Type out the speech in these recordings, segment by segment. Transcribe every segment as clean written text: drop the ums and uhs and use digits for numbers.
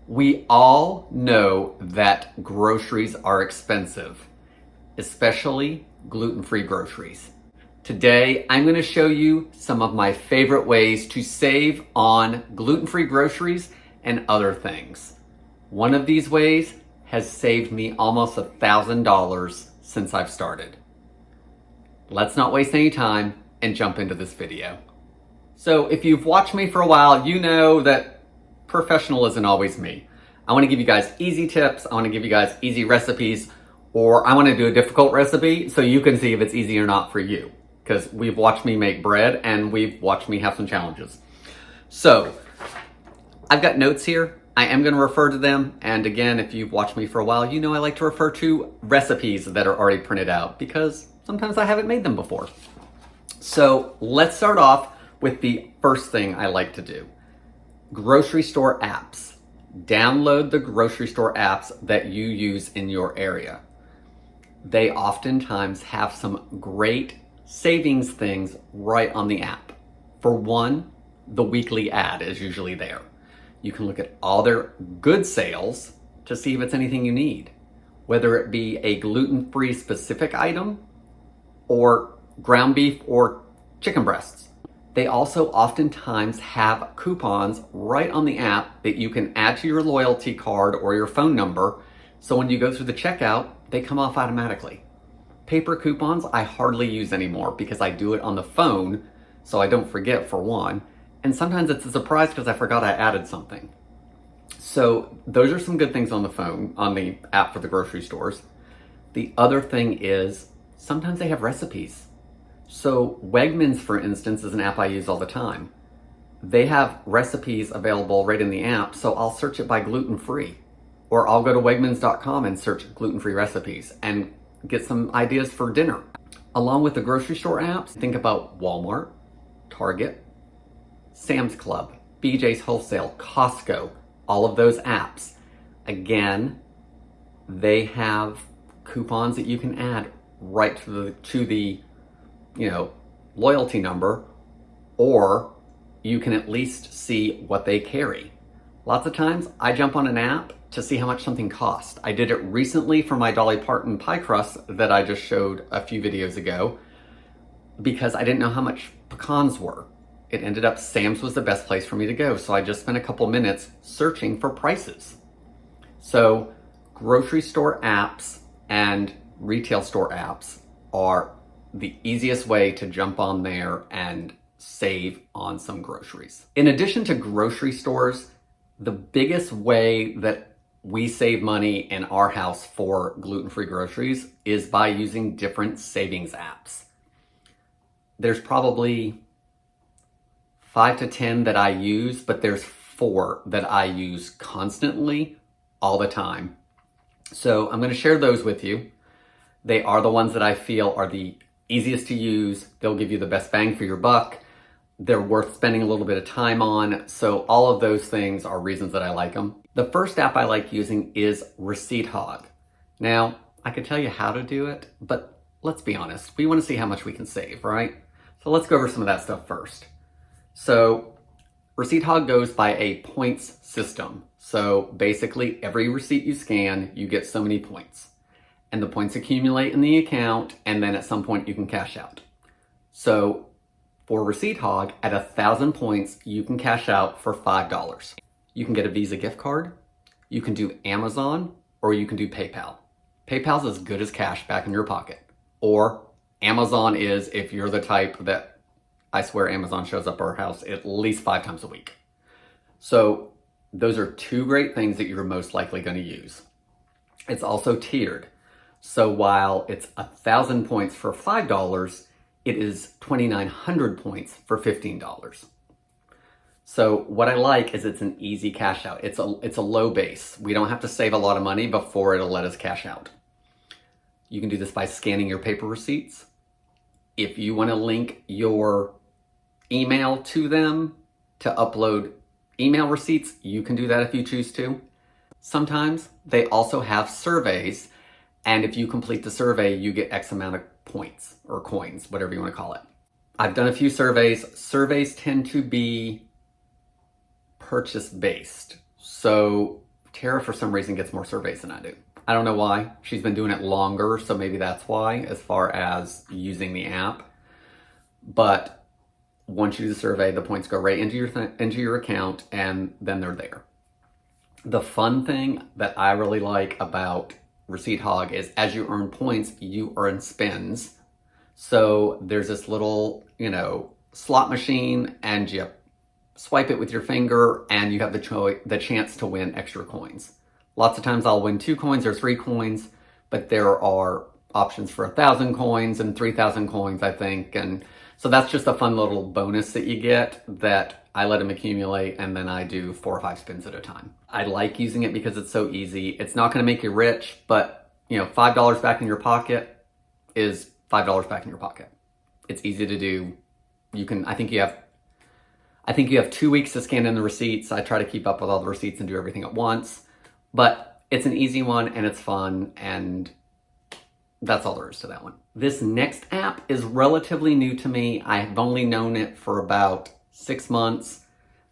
We all know that groceries are expensive, especially gluten-free groceries. Today, I'm going to show you some of my favorite ways to save on gluten-free groceries and other things. One of these ways has saved me almost $1,000 since I've started. Let's not waste any time and jump into this video. So if you've watched me for a while, you know that professional isn't always me. I want to give you guys easy tips. I want to give you guys easy recipes, or I want to do a difficult recipe so you can see if it's easy or not for you. Because we've watched me make bread and we've watched me have some challenges. So I've got notes here. I am going to refer to them. And again, if you've watched me for a while, you know I like to refer to recipes that are already printed out because sometimes I haven't made them before. So let's start off with the first thing I like to do. Grocery store apps. Download the grocery store apps that you use in your area. They oftentimes have some great savings things right on the app. For one, the weekly ad is usually there. You can look at all their good sales to see if it's anything you need, whether it be a gluten-free specific item or ground beef or chicken breasts. They also oftentimes have coupons right on the app that you can add to your loyalty card or your phone number. So when you go through the checkout, they come off automatically. Paper coupons I hardly use anymore because I do it on the phone so I don't forget, for one. And sometimes it's a surprise because I forgot I added something. So those are some good things on the phone, on the app for the grocery stores. The other thing is sometimes they have recipes. So Wegmans, for instance, is an app I use all the time. They have recipes available right in the app, so I'll search it by gluten-free. Or I'll go to Wegmans.com and search gluten-free recipes and get some ideas for dinner. Along with the grocery store apps, think about Walmart, Target, Sam's Club, BJ's Wholesale, Costco, all of those apps. Again, they have coupons that you can add right to the loyalty number, or you can at least see what they carry. Lots of times I jump on an app to see how much something costs. I did it recently for my Dolly Parton pie crust that I just showed a few videos ago because I didn't know how much pecans were. It ended up Sam's was the best place for me to go, so I just spent a couple minutes searching for prices. So grocery store apps and retail store apps are the easiest way to jump on there and save on some groceries. In addition to grocery stores, the biggest way that we save money in our house for gluten-free groceries is by using different savings apps. There's probably 5 to 10 that I use, but there's 4 that I use constantly all the time. So I'm going to share those with you. They are the ones that I feel are the easiest to use. They'll give you the best bang for your buck. They're worth spending a little bit of time on. So all of those things are reasons that I like them. The first app I like using is Receipt Hog. Now, I could tell you how to do it, but let's be honest. We want to see how much we can save, right? So let's go over some of that stuff first. So Receipt Hog goes by a points system. So basically every receipt you scan, you get so many points. And the points accumulate in the account, and then at some point you can cash out. So for Receipt Hog, at 1,000 points, you can cash out for $5. You can get a Visa gift card, you can do Amazon, or you can do PayPal. PayPal's as good as cash back in your pocket. Or Amazon is if you're the type that, I swear Amazon shows up at our house at least 5 times a week. So those are 2 great things that you're most likely going to use. It's also tiered. So while it's 1,000 points for $5, it is 2,900 points for $15. So what I like is it's an easy cash out. It's a low base. We don't have to save a lot of money before it'll let us cash out. You can do this by scanning your paper receipts. If you want to link your email to them to upload email receipts, you can do that if you choose to. Sometimes they also have surveys, and if you complete the survey, you get X amount of points or coins, whatever you want to call it. I've done a few surveys. Surveys tend to be purchase-based. So Tara, for some reason, gets more surveys than I do. I don't know why. She's been doing it longer, so maybe that's why, as far as using the app. But once you do the survey, the points go right into your account, and then they're there. The fun thing that I really like about Receipt Hog is as you earn points, you earn spins. So there's this little, slot machine, and you swipe it with your finger, and you have the chance to win extra coins. Lots of times I'll win 2 coins or 3 coins, but there are options for 1,000 coins and 3,000 coins, I think. And so that's just a fun little bonus that you get that I let them accumulate, and then I do 4 or 5 spins at a time. I like using it because it's so easy. It's not going to make you rich, but $5 back in your pocket is $5 back in your pocket. It's easy to do. I think you have 2 weeks to scan in the receipts. I try to keep up with all the receipts and do everything at once, but it's an easy one and it's fun, and that's all there is to that one. This next app is relatively new to me. I've only known it for about 6 months.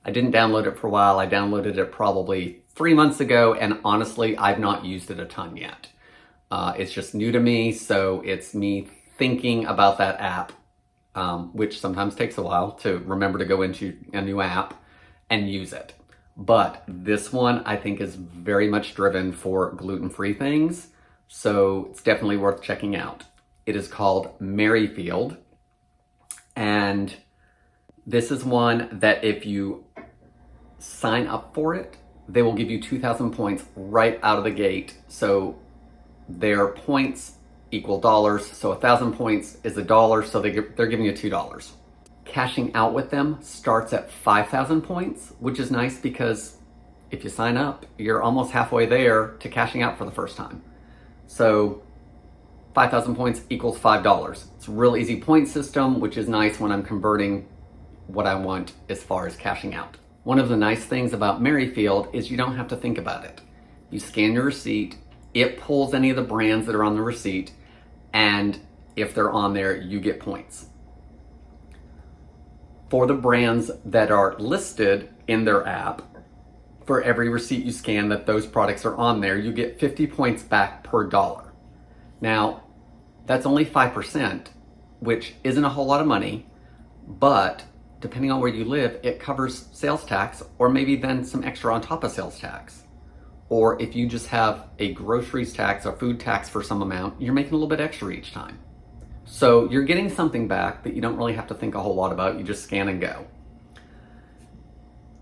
I didn't download it for a while. I downloaded it probably 3 months ago, and honestly, I've not used it a ton yet. It's just new to me, so it's me thinking about that app, which sometimes takes a while to remember to go into a new app and use it. But this one I think is very much driven for gluten-free things, so it's definitely worth checking out. It is called MerryField, and this is one that if you sign up for it, they will give you 2,000 points right out of the gate. So their points equal dollars. So 1,000 points is $1, so they're giving you $2. Cashing out with them starts at 5,000 points, which is nice because if you sign up, you're almost halfway there to cashing out for the first time. So 5,000 points equals $5. It's a real easy point system, which is nice when I'm converting what I want as far as cashing out. One of the nice things about MerryField is you don't have to think about it. You scan your receipt, it pulls any of the brands that are on the receipt, and if they're on there, you get points. For the brands that are listed in their app, for every receipt you scan that those products are on there, you get 50 points back per dollar. Now, that's only 5%, which isn't a whole lot of money, but depending on where you live, it covers sales tax, or maybe then some extra on top of sales tax. Or if you just have a groceries tax or food tax for some amount, you're making a little bit extra each time. So you're getting something back that you don't really have to think a whole lot about. You just scan and go.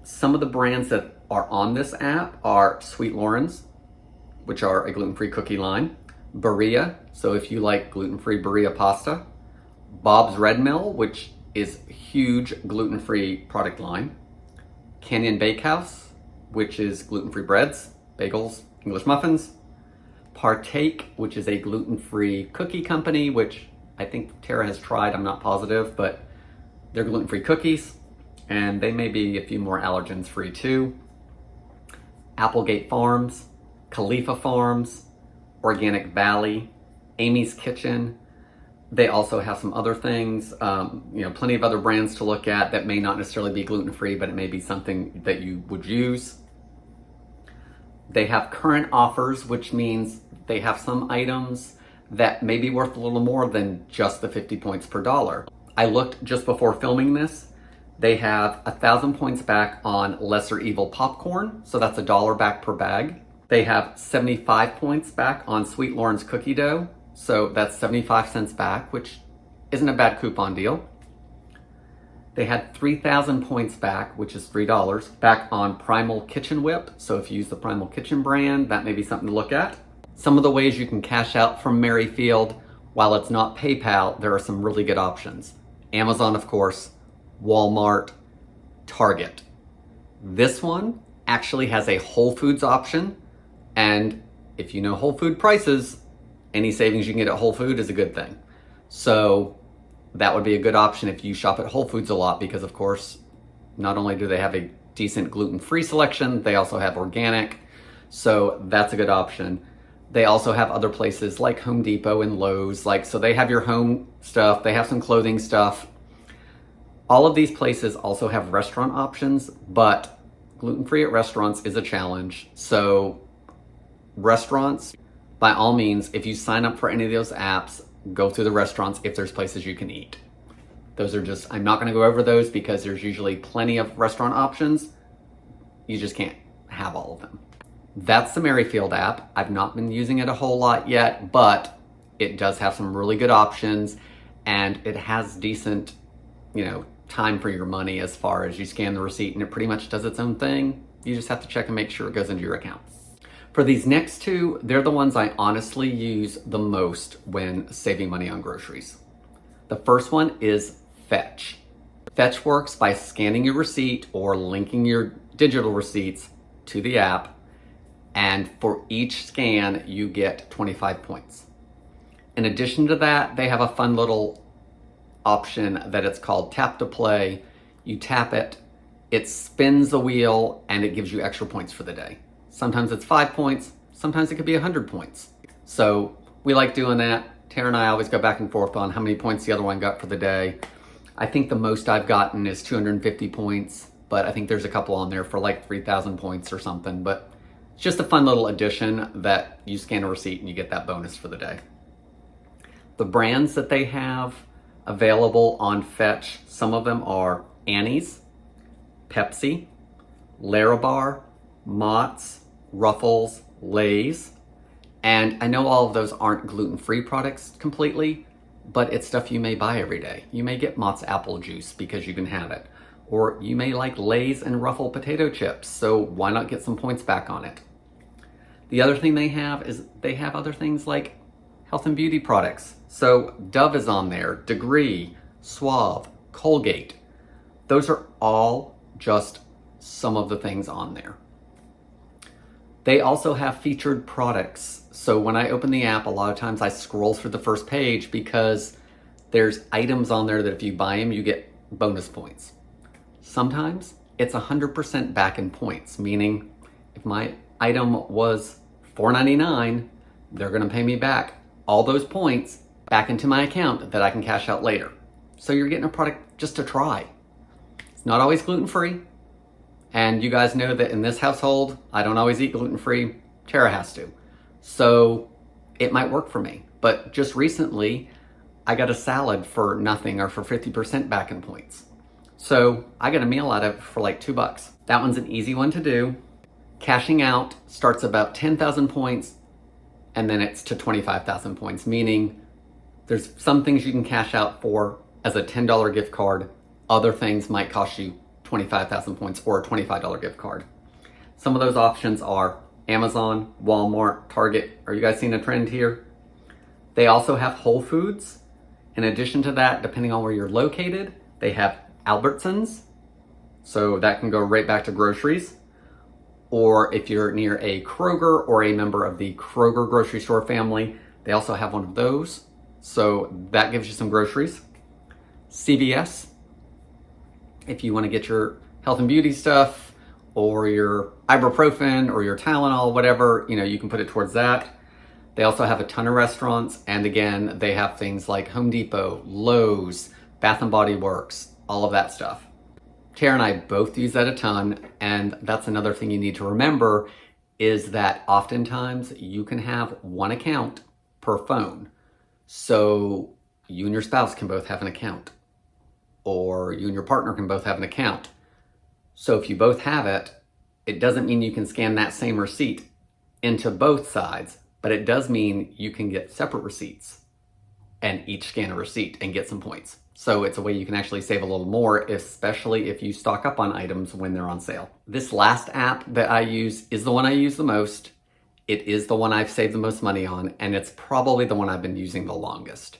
Some of the brands that are on this app are Sweet Loren's, which are a gluten-free cookie line, Berea, so if you like gluten-free Berea pasta, Bob's Red Mill, which is a huge gluten-free product line, Canyon Bakehouse, which is gluten-free breads, bagels, English muffins, Partake, which is a gluten-free cookie company, which I think Tara has tried, I'm not positive, but they're gluten-free cookies, and they may be a few more allergens free too. Applegate Farms, Khalifa Farms, Organic Valley, Amy's Kitchen. They also have some other things, plenty of other brands to look at that may not necessarily be gluten-free, but it may be something that you would use. They have current offers, which means they have some items that may be worth a little more than just the 50 points per dollar. I looked just before filming this. They have 1,000 points back on Lesser Evil popcorn, so that's $1 back per bag. They have 75 points back on Sweet Loren's cookie dough, so that's 75 cents back, which isn't a bad coupon deal. They had 3,000 points back, which is $3, back on Primal Kitchen Whip. So if you use the Primal Kitchen brand, that may be something to look at. Some of the ways you can cash out from MerryField, while it's not PayPal, there are some really good options. Amazon, of course, Walmart, Target. This one actually has a Whole Foods option, and if you know Whole Food prices, any savings you can get at Whole Food is a good thing. So that would be a good option if you shop at Whole Foods a lot, because of course, not only do they have a decent gluten-free selection, they also have organic. So that's a good option. They also have other places like Home Depot and Lowe's, so they have your home stuff, they have some clothing stuff. All of these places also have restaurant options, but gluten-free at restaurants is a challenge. So restaurants, by all means, if you sign up for any of those apps, go through the restaurants if there's places you can eat. Those are just, I'm not gonna go over those because there's usually plenty of restaurant options. You just can't have all of them. That's the MerryField app. I've not been using it a whole lot yet, but it does have some really good options and it has decent, time for your money as far as you scan the receipt and it pretty much does its own thing. You just have to check and make sure it goes into your account. For these next two, they're the ones I honestly use the most when saving money on groceries. The first one is Fetch. Fetch works by scanning your receipt or linking your digital receipts to the app, and for each scan, you get 25 points. In addition to that, they have a fun little option that it's called Tap to Play. You tap it, it spins the wheel, and it gives you extra points for the day. Sometimes it's 5 points, sometimes it could be 100 points. So we like doing that. Tara and I always go back and forth on how many points the other one got for the day. I think the most I've gotten is 250 points, but I think there's a couple on there for like 3,000 points or something. But it's just a fun little addition that you scan a receipt and you get that bonus for the day. The brands that they have available on Fetch, some of them are Annie's, Pepsi, Larabar, Mott's, Ruffles, Lay's, and I know all of those aren't gluten-free products completely, but it's stuff you may buy every day. You may get Mott's apple juice because you can have it, or you may like Lay's and Ruffle potato chips, so why not get some points back on it? The other thing they have is they have other things like health and beauty products. So Dove is on there, Degree, Suave, Colgate. Those are all just some of the things on there. They also have featured products. So when I open the app, a lot of times I scroll through the first page because there's items on there that if you buy them, you get bonus points. Sometimes it's 100% back in points, meaning if my item was $4.99, they're gonna pay me back all those points back into my account that I can cash out later. So you're getting a product just to try. It's not always gluten-free. And you guys know that in this household, I don't always eat gluten-free. Tara has to. So it might work for me. But just recently, I got a salad for nothing or for 50% back in points. So I got a meal out of it for like $2. That one's an easy one to do. Cashing out starts about 10,000 points and then it's to 25,000 points, meaning there's some things you can cash out for as a $10 gift card. Other things might cost you 25,000 points or a $25 gift card. Some of those options are Amazon, Walmart, Target. Are you guys seeing a trend here? They also have Whole Foods. In addition to that, depending on where you're located, they have Albertsons. So that can go right back to Groceries. Or if you're near a Kroger or a member of the Kroger grocery store family, they also have one of those. So that gives you some groceries. CVS, if you want to get your health and beauty stuff or your ibuprofen or your Tylenol, whatever, you can put it towards that. They also have a ton of restaurants. And again, they have things like Home Depot, Lowe's, Bath and Body Works, all of that stuff. Tara and I both use that a ton. And that's another thing you need to remember is that oftentimes you can have one account per phone. So you and your spouse can both have an account, or you and your partner can both have an account. So if you both have it, it doesn't mean you can scan that same receipt into both sides, but it does mean you can get separate receipts and each scan a receipt and get some points. So it's a way you can actually save a little more, especially if you stock up on items when they're on sale. This last app that I use is the one I use the most. It is the one I've saved the most money on, and it's probably the one I've been using the longest.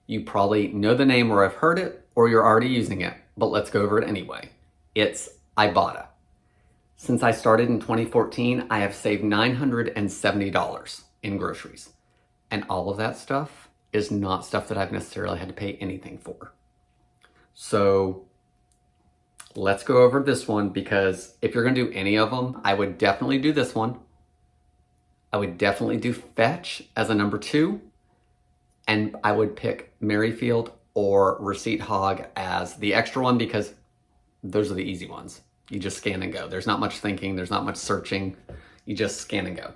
You probably know the name or have heard it, or you're already using it, but let's go over it anyway. It's Ibotta. Since I started in 2014, I have saved $970 in groceries. And all of that stuff is not stuff that I've necessarily had to pay anything for. So let's go over this one, because if you're gonna do any of them, I would definitely do this one. I would definitely do Fetch as a number 2. And I would pick MerryField or Receipt Hog as the extra one, because those are the easy ones. You just scan and go. There's not much thinking. There's not much searching. You just scan and go.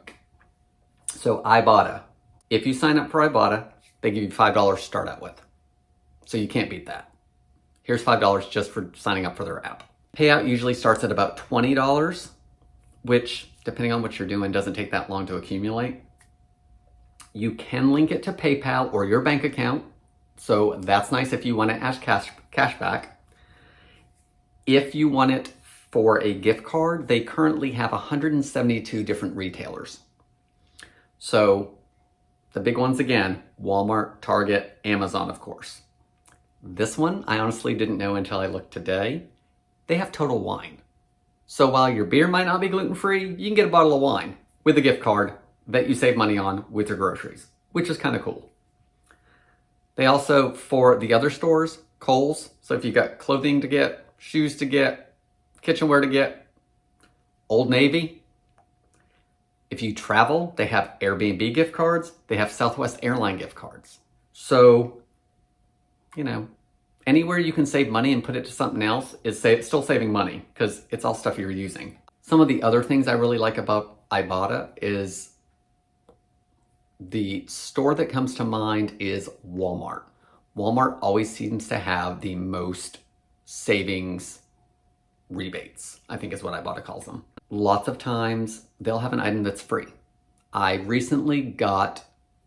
So Ibotta. If you sign up for Ibotta, they give you $5 to start out with. So you can't beat that. Here's $5 just for signing up for their app. Payout usually starts at about $20, which, depending on what you're doing, doesn't take that long to accumulate. You can link it to PayPal or your bank account. So that's nice if you want to ask cash back. If you want it for a gift card, they currently have 172 different retailers. So the big ones again, Walmart, Target, Amazon, of course. This one, I honestly didn't know until I looked today. They have Total Wine. So while your beer might not be gluten-free, you can get a bottle of wine with a gift card that you save money on with your groceries, which is kind of cool. They also, for the other stores, Kohl's, so if you got clothing to get, shoes to get, kitchenware to get, Old Navy. If you travel, they have Airbnb gift cards. They have Southwest Airline gift cards. So, anywhere you can save money and put it to something else is still saving money because it's all stuff you're using. Some of the other things I really like about Ibotta is the store that comes to mind is Walmart. Walmart always seems to have the most savings rebates, I think is what Ibotta calls them. Lots of times they'll have an item that's free. I recently got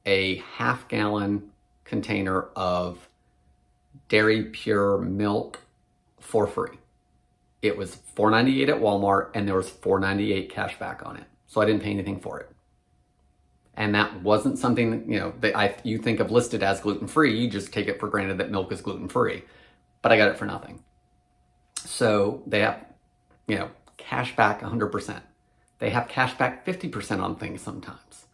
a half-gallon container of dairy pure milk for free. It was $4.98 at Walmart and there was $4.98 cash back on it. So I didn't pay anything for it. And that wasn't something that you think of listed as gluten-free. You just take it for granted that milk is gluten-free. But I got it for nothing. So they have, cash back 100%. They have cash back 50% on things sometimes.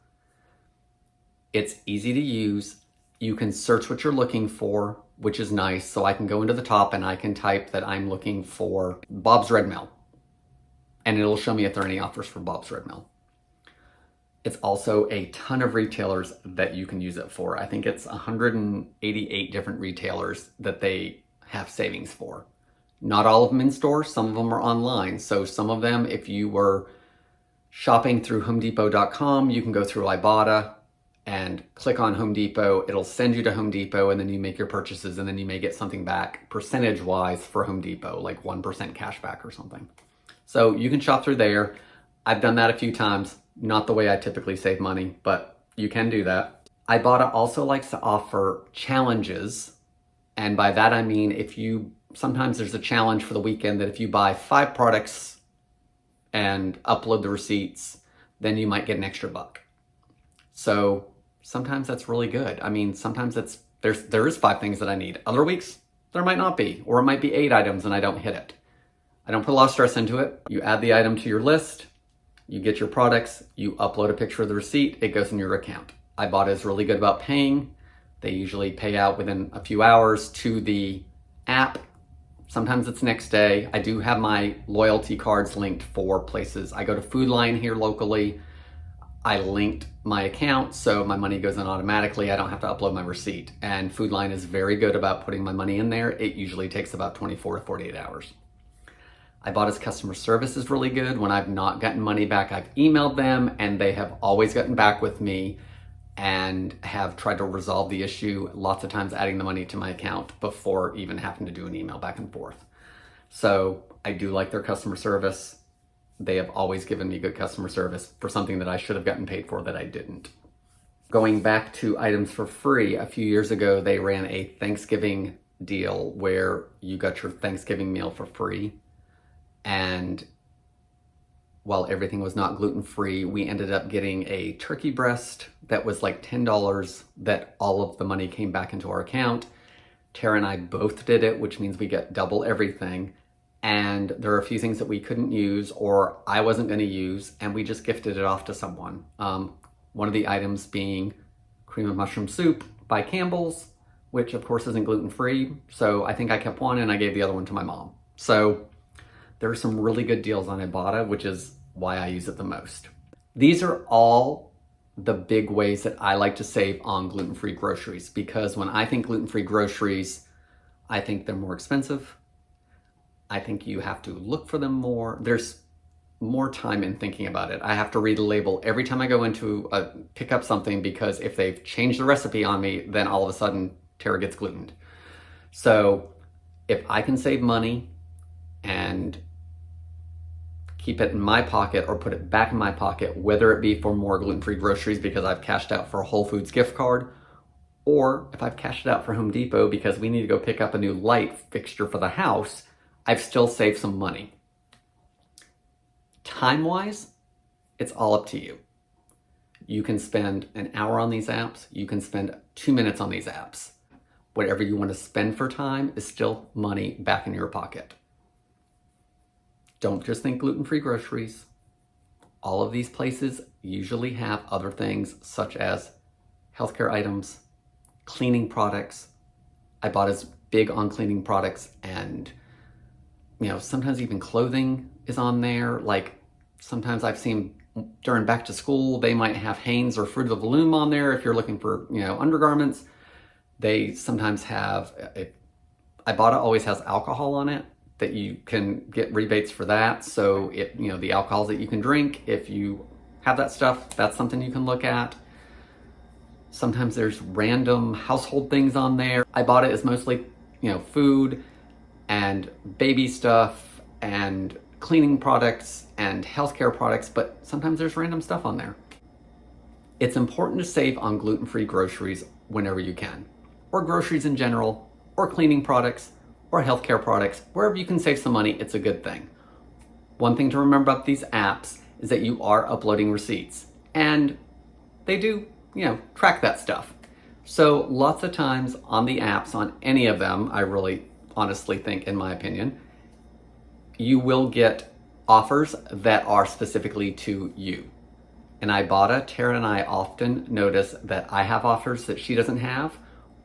It's easy to use. You can search what you're looking for, which is nice. So I can go into the top and I can type that I'm looking for Bob's Red Mill. And it'll show me if there are any offers for Bob's Red Mill. It's also a ton of retailers that you can use it for. I think it's 188 different retailers that they have savings for. Not all of them in stores, some of them are online. So some of them, if you were shopping through HomeDepot.com, you can go through Ibotta and click on Home Depot. It'll send you to Home Depot and then you make your purchases and then you may get something back percentage-wise for Home Depot, like 1% cash back or something. So you can shop through there. I've done that a few times. Not the way I typically save money, but you can do that. Ibotta also likes to offer challenges. And by that I mean sometimes there's a challenge for the weekend that if you buy 5 products and upload the receipts, then you might get an extra $1. So sometimes that's really good. Sometimes there is 5 things that I need. Other weeks, there might not be, or it might be 8 items and I don't hit it. I don't put a lot of stress into it. You add the item to your list, you get your products, you upload a picture of the receipt, it goes in your account. Ibotta is really good about paying. They usually pay out within a few hours to the app. Sometimes it's next day. I do have my loyalty cards linked for places. I go to Food Line here locally. I linked my account, so my money goes in automatically. I don't have to upload my receipt. And Food Line is very good about putting my money in there. It usually takes about 24 to 48 hours. Ibotta's customer service is really good. When I've not gotten money back, I've emailed them and they have always gotten back with me and have tried to resolve the issue, lots of times adding the money to my account before even having to do an email back and forth. So I do like their customer service. They have always given me good customer service for something that I should have gotten paid for that I didn't. Going back to items for free, a few years ago, they ran a Thanksgiving deal where you got your Thanksgiving meal for free. And while everything was not gluten-free, we ended up getting a turkey breast that was like $10 that all of the money came back into our account. Tara and I both did it, which means we get double everything. And there are a few things that we couldn't use or I wasn't going to use, and we just gifted it off to someone. One of the items being cream of mushroom soup by Campbell's, which of course isn't gluten-free. So I think I kept one and I gave the other one to my mom. So there are some really good deals on Ibotta, which is why I use it the most. These are all the big ways that I like to save on gluten-free groceries, because when I think gluten-free groceries, I think they're more expensive. I think you have to look for them more. There's more time in thinking about it. I have to read a label every time I go into pick up something, because if they've changed the recipe on me, then all of a sudden Tara gets glutened. So if I can save money and keep it in my pocket or put it back in my pocket, whether it be for more gluten-free groceries because I've cashed out for a Whole Foods gift card, or if I've cashed it out for Home Depot because we need to go pick up a new light fixture for the house, I've still saved some money. Time-wise, it's all up to you. You can spend an hour on these apps. You can spend 2 minutes on these apps. Whatever you want to spend for time is still money back in your pocket. Don't just think gluten-free groceries. All of these places usually have other things such as healthcare items, cleaning products. Ibotta's big on cleaning products, and sometimes even clothing is on there. Like sometimes I've seen during back to school, they might have Hanes or Fruit of the Loom on there if you're looking for, undergarments. They sometimes have, Ibotta always has alcohol on it that you can get rebates for that. So the alcohols that you can drink, if you have that stuff, that's something you can look at. Sometimes there's random household things on there. Ibotta is mostly, food and baby stuff and cleaning products and healthcare products, but sometimes there's random stuff on there. It's important to save on gluten-free groceries whenever you can, or groceries in general, or cleaning products, or healthcare products. Wherever you can save some money, it's a good thing. One thing to remember about these apps is that you are uploading receipts, and they do, track that stuff. So lots of times on the apps, on any of them, I really honestly think, in my opinion, you will get offers that are specifically to you. In Ibotta, Tara and I often notice that I have offers that she doesn't have,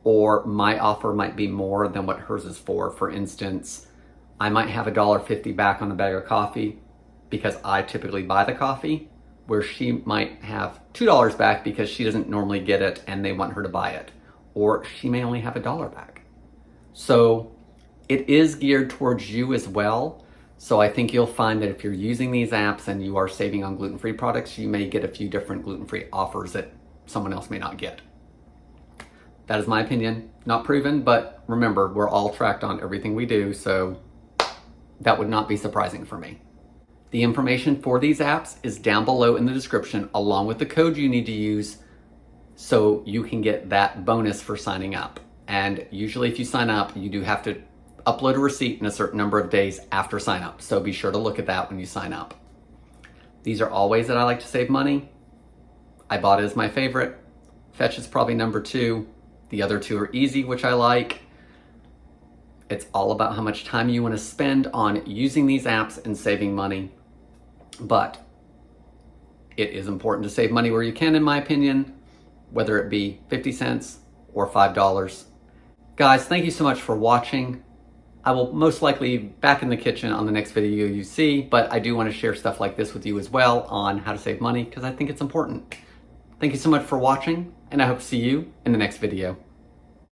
or my offer might be more than what hers is for. For instance, I might have $1.50 back on a bag of coffee because I typically buy the coffee, where she might have $2 back because she doesn't normally get it and they want her to buy it. Or she may only have $1 back. So it is geared towards you as well. So I think you'll find that if you're using these apps and you are saving on gluten-free products, you may get a few different gluten-free offers that someone else may not get. That is my opinion, not proven, but remember, we're all tracked on everything we do, so that would not be surprising for me. The information for these apps is down below in the description, along with the code you need to use so you can get that bonus for signing up. And usually if you sign up, you do have to upload a receipt in a certain number of days after sign up. So be sure to look at that when you sign up. These are all ways that I like to save money. Ibotta is my favorite. Fetch is probably number 2. The other 2 are easy, which I like. It's all about how much time you want to spend on using these apps and saving money. But it is important to save money where you can, in my opinion, whether it be 50 cents or $5. Guys, thank you so much for watching. I will most likely be back in the kitchen on the next video you see, but I do want to share stuff like this with you as well on how to save money because I think it's important. Thank you so much for watching, and I hope to see you in the next video.